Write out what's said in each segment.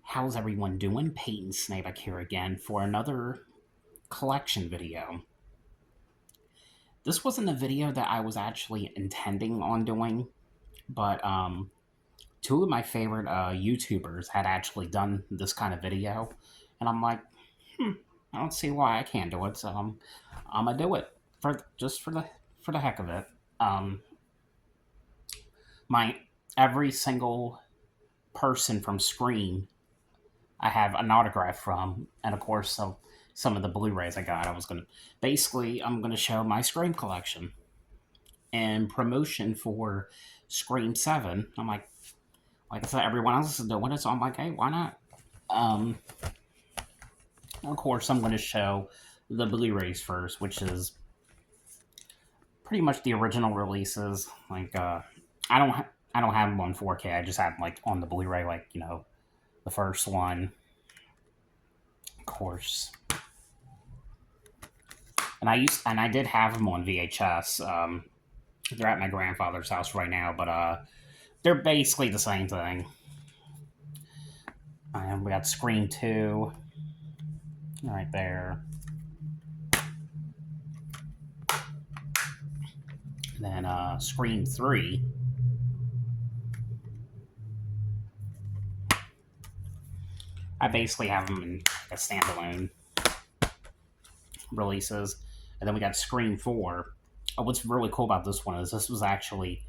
How's everyone doing? Peyton Snapeck here again for another collection video. This wasn't a video that I was actually intending on doing, but two of my favorite YouTubers had actually done this kind of video, and I'm like, I don't see why I can't do it, so I'm gonna do it for just for the heck of it. Um, my every single person from Scream I have an autograph from, and of course, some of the Blu-rays I got. I'm gonna show my Scream collection and promotion for Scream 7. Like I said, everyone else is doing it, so I'm like, hey, why not? Um, of course, I'm gonna show the Blu-rays first, which is pretty much the original releases. I don't have them on 4K. I just have them, like, on the Blu-ray, like, the first one, of course. And I did have them on VHS. They're at my grandfather's house right now, but they're basically the same thing. And we got Scream 2 right there. And then Scream 3. I basically have them in a standalone releases. And then we got Scream 4. What's really cool about this one is I actually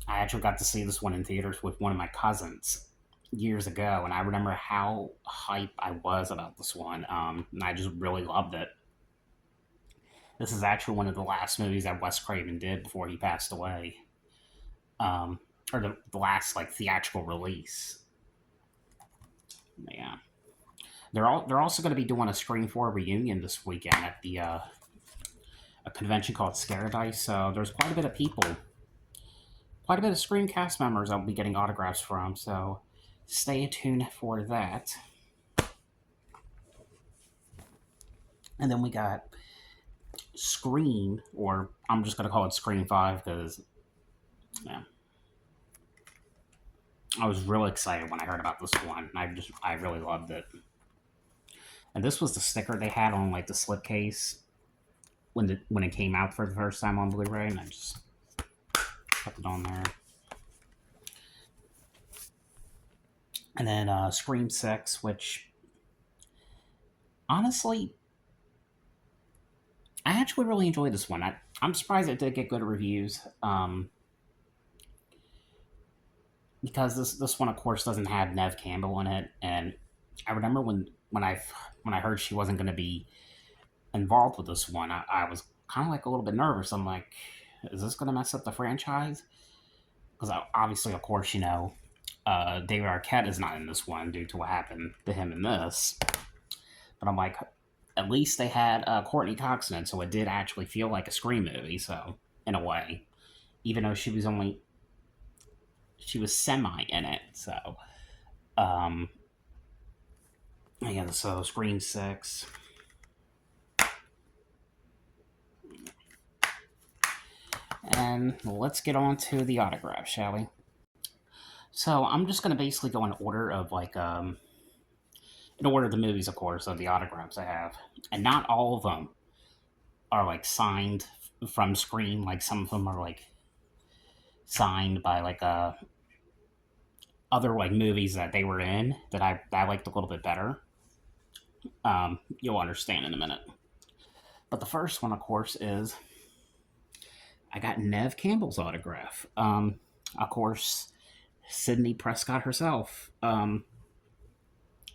got to see this one in theaters with one of my cousins years ago, and I remember how hype I was about this one. And I just really loved it. This is actually one of the last movies that Wes Craven did before he passed away, or the last like theatrical release. Yeah, they're also going to be doing a Scream 4 reunion this weekend at the a convention called Scaradise. So there's quite a bit of people, quite a bit of Scream cast members I'll be getting autographs from. So stay tuned for that. And then we got Scream, or I'm just gonna call it Scream 5 because, yeah, I was really excited when I heard about this one. I really loved it. And this was the sticker they had on like the slipcase when it came out for the first time on Blu-ray, and I just put it on there. And then Scream 6, which honestly, I actually really enjoyed this one. I'm surprised it did get good reviews. Because this one, of course, doesn't have Nev Campbell in it, and I remember when I heard she wasn't going to be involved with this one, I was kind of like a little bit nervous. I'm like, is this going to mess up the franchise? Because obviously, of course, David Arquette is not in this one due to what happened to him in this. But I'm like, at least they had Courtney Cox in it, so it did actually feel like a Scream movie. So in a way, even though she was semi in it. So yeah, so Scream 6. And let's get on to the autograph, shall we? So I'm just gonna basically go in order of in order of the movies, of course, of the autographs I have, and not all of them are like signed from Scream. Like some of them are like signed by like other like movies that they were in that I liked a little bit better. You'll understand in a minute. But the first one, of course, is I got Nev Campbell's autograph. Of course, Sydney Prescott herself. Right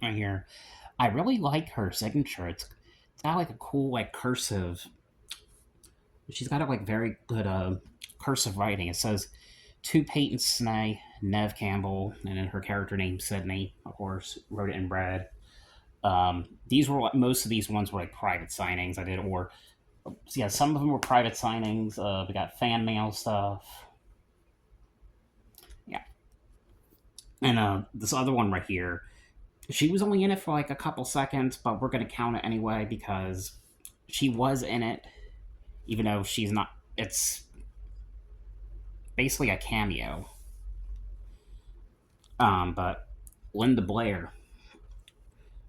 here, I really like her signature. It's got like a cool like cursive. She's got a like very good cursive writing. It says to Peyton Snay, Nev Campbell, and then her character name Sydney. Of course, wrote it in red. These were most of these ones were like private signings I did, or yeah, some of them were private signings. We got fan mail stuff. Yeah, and this other one right here, she was only in it for like a couple seconds, but we're gonna count it anyway because she was in it, even though she's not. It's basically a cameo. But Linda Blair.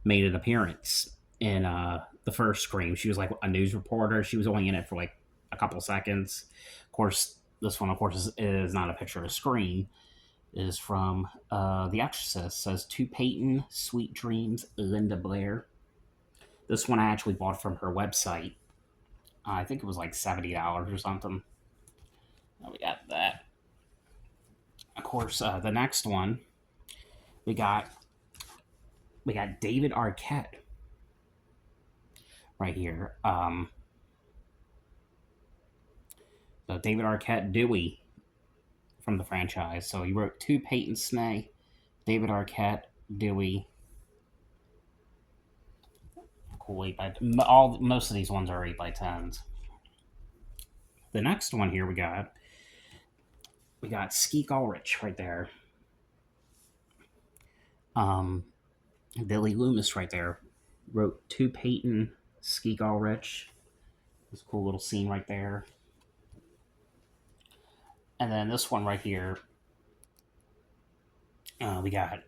made an appearance in the first Scream. She was like a news reporter. She was only in it for like a couple seconds. Of course, this one, of course, is not a picture of Scream. It is from The Exorcist. It says to Peyton, sweet dreams, Linda Blair. This one I actually bought from her website. I think it was like $70 or something. We got that. Of course, the next one we got David Arquette right here. So David Arquette, Dewey from the franchise. So he wrote two Peyton Snay, David Arquette, Dewey. Cool 8x most of these ones are 8x10s. The next one here we got Skeek Ulrich right there. Billy Loomis right there wrote two Peyton Skeek Ulrich. This cool little scene right there. And then this one right here, we got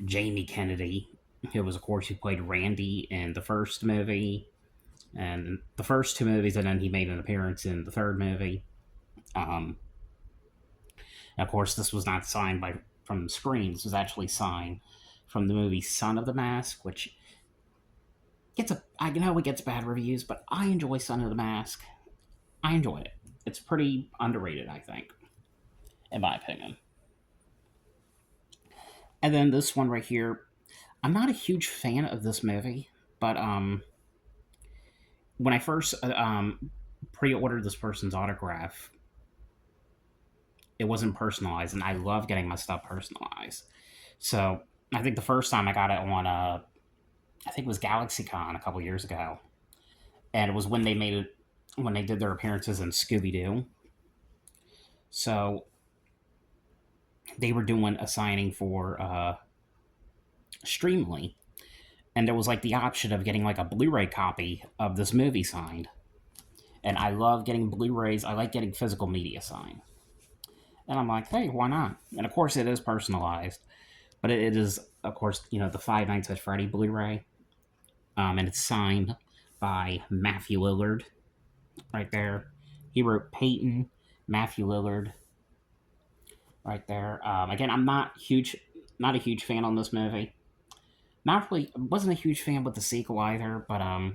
Jamie Kennedy, who was, of course, who played Randy in the first movie and the first two movies, and then he made an appearance in the third movie. Of course, this was not signed from the screen. This was actually signed from the movie Son of the Mask, which I know it gets bad reviews, but I enjoy Son of the Mask. I enjoy it. It's pretty underrated, I think, in my opinion. And then this one right here, I'm not a huge fan of this movie, but when I first pre-ordered this person's autograph, it wasn't personalized, and I love getting my stuff personalized. So I think the first time I got it on, I think it was GalaxyCon a couple years ago, and it was when they did their appearances in Scooby Doo. So they were doing a signing for Streamly, and there was like the option of getting like a Blu-ray copy of this movie signed. And I love getting Blu-rays. I like getting physical media signed. And I'm like, hey, why not? And of course, it is personalized, but it is, of course, the Five Nights at Freddy Blu-ray, and it's signed by Matthew Lillard, right there. He wrote Peyton, Matthew Lillard, right there. Again, I'm not a huge fan on this movie. Not really, wasn't a huge fan with the sequel either, but I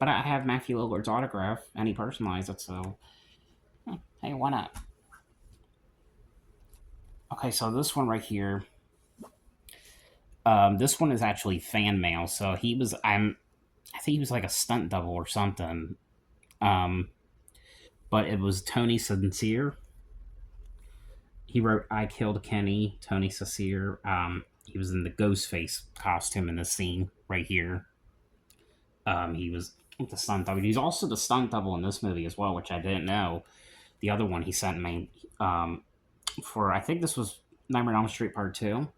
have Matthew Lillard's autograph, and he personalized it, so hey, why not? Okay, so this one right here, this one is actually fan mail. So I think he was like a stunt double or something. But it was Tony Sincere. He wrote "I Killed Kenny." Tony Sincere. He was in the Ghostface costume in this scene right here. He was the stunt double. He's also the stunt double in this movie as well, which I didn't know. The other one he sent me for, I think this was Nightmare on Elm Street Part 2.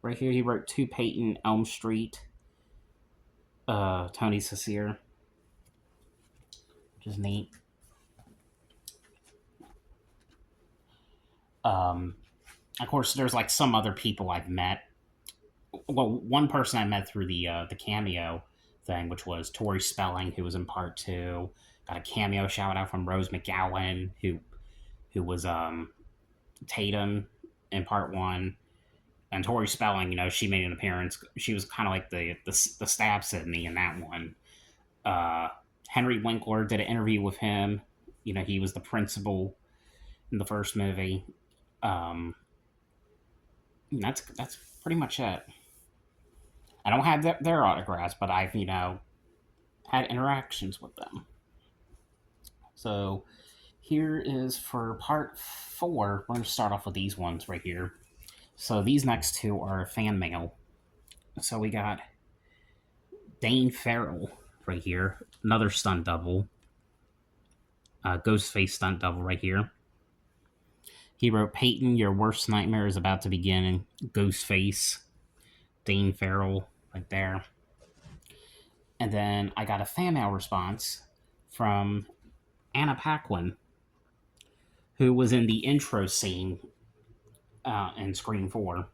Right here, he wrote to Peyton Elm Street, Tony Sincere, which is neat. Of course, there's like some other people I've met. Well, one person I met through the cameo thing, which was Tori Spelling, who was in Part 2. Got a cameo shout out from Rose McGowan, who was Tatum in Part 1. And Tori Spelling, she made an appearance. She was kind of like the stab Sydney in that one. Henry Winkler did an interview with him. He was the principal in the first movie. That's pretty much it. I don't have their autographs, but I've had interactions with them. So here is for part 4. We're going to start off with these ones right here. So these next two are fan mail. So we got Dane Farrell right here, another stunt double. Ghostface stunt double right here. He wrote, Peyton, your worst nightmare is about to begin. Ghostface, Dane Farrell right there. And then I got a fan mail response from Anna Paquin, who was in the intro scene in Scream 4.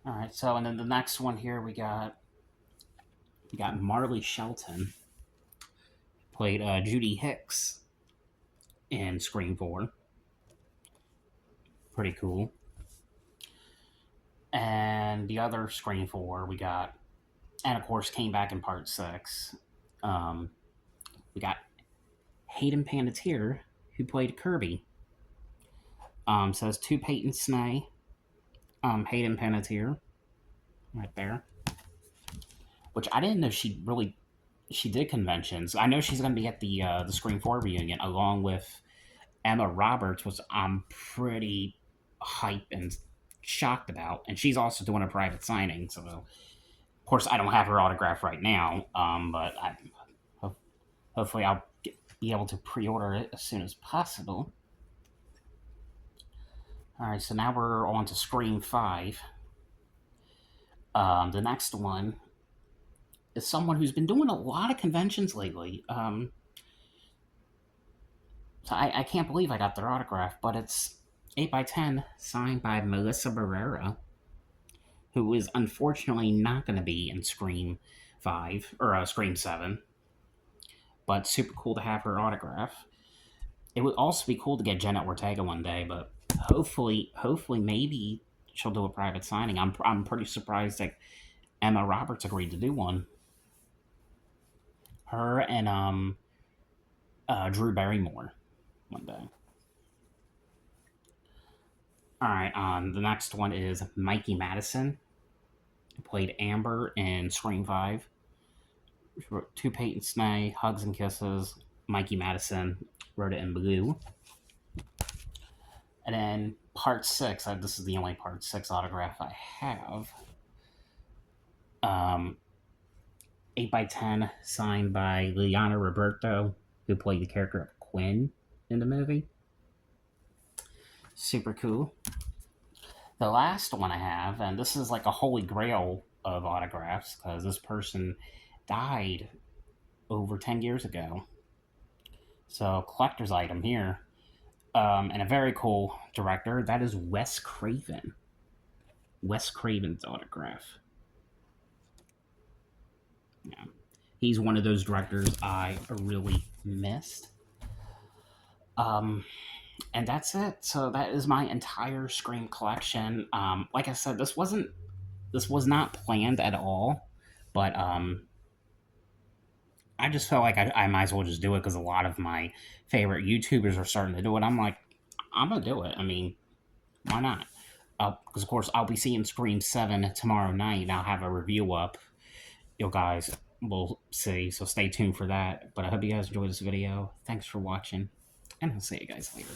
All right, so and then the next one here we got Marley Shelton, played Judy Hicks in Scream 4. Pretty cool. And the other Scream 4 we got, and of course came back in part 6. Um, we got Hayden Panettiere, who played Kirby. So it's two Peyton Snay, Hayden Panettiere, right there. Which I didn't know she did conventions. I know she's going to be at the Scream 4 reunion along with Emma Roberts, which I'm pretty hype and shocked about. And she's also doing a private signing. So, of course, I don't have her autograph right now, but hopefully I'll be able to pre-order it as soon as possible. All right, so now we're on to Scream 5. The next one is someone who's been doing a lot of conventions lately. So I can't believe I got their autograph, but it's 8x10 signed by Melissa Barrera, who is unfortunately not going to be in Scream 5 or Scream 7. But super cool to have her autograph. It would also be cool to get Jenna Ortega one day, but hopefully, maybe she'll do a private signing. I'm pretty surprised that Emma Roberts agreed to do one. Her and Drew Barrymore one day. All right, the next one is Mikey Madison, who played Amber in Scream 5. Two Peyton Snay, Hugs and Kisses. Mikey Madison wrote it in blue. And then part 6, this is the only part 6 autograph I have. 8x10 signed by Liana Roberto, who played the character of Quinn in the movie. Super cool. The last one I have, and this is like a holy grail of autographs because this person died over 10 years ago. So, collector's item here. And a very cool director. That is Wes Craven. Wes Craven's autograph. Yeah. He's one of those directors I really missed. And that's it. So that is my entire Scream collection. Like I said, this was not planned at all, but I just felt like I might as well just do it because a lot of my favorite YouTubers are starting to do it. I'm like, I'm gonna do it. I mean, why not? Because of course I'll be seeing Scream 7 tomorrow night, and I'll have a review up. You guys will see, so stay tuned for that. But I hope you guys enjoyed this video. Thanks for watching, and I'll see you guys later.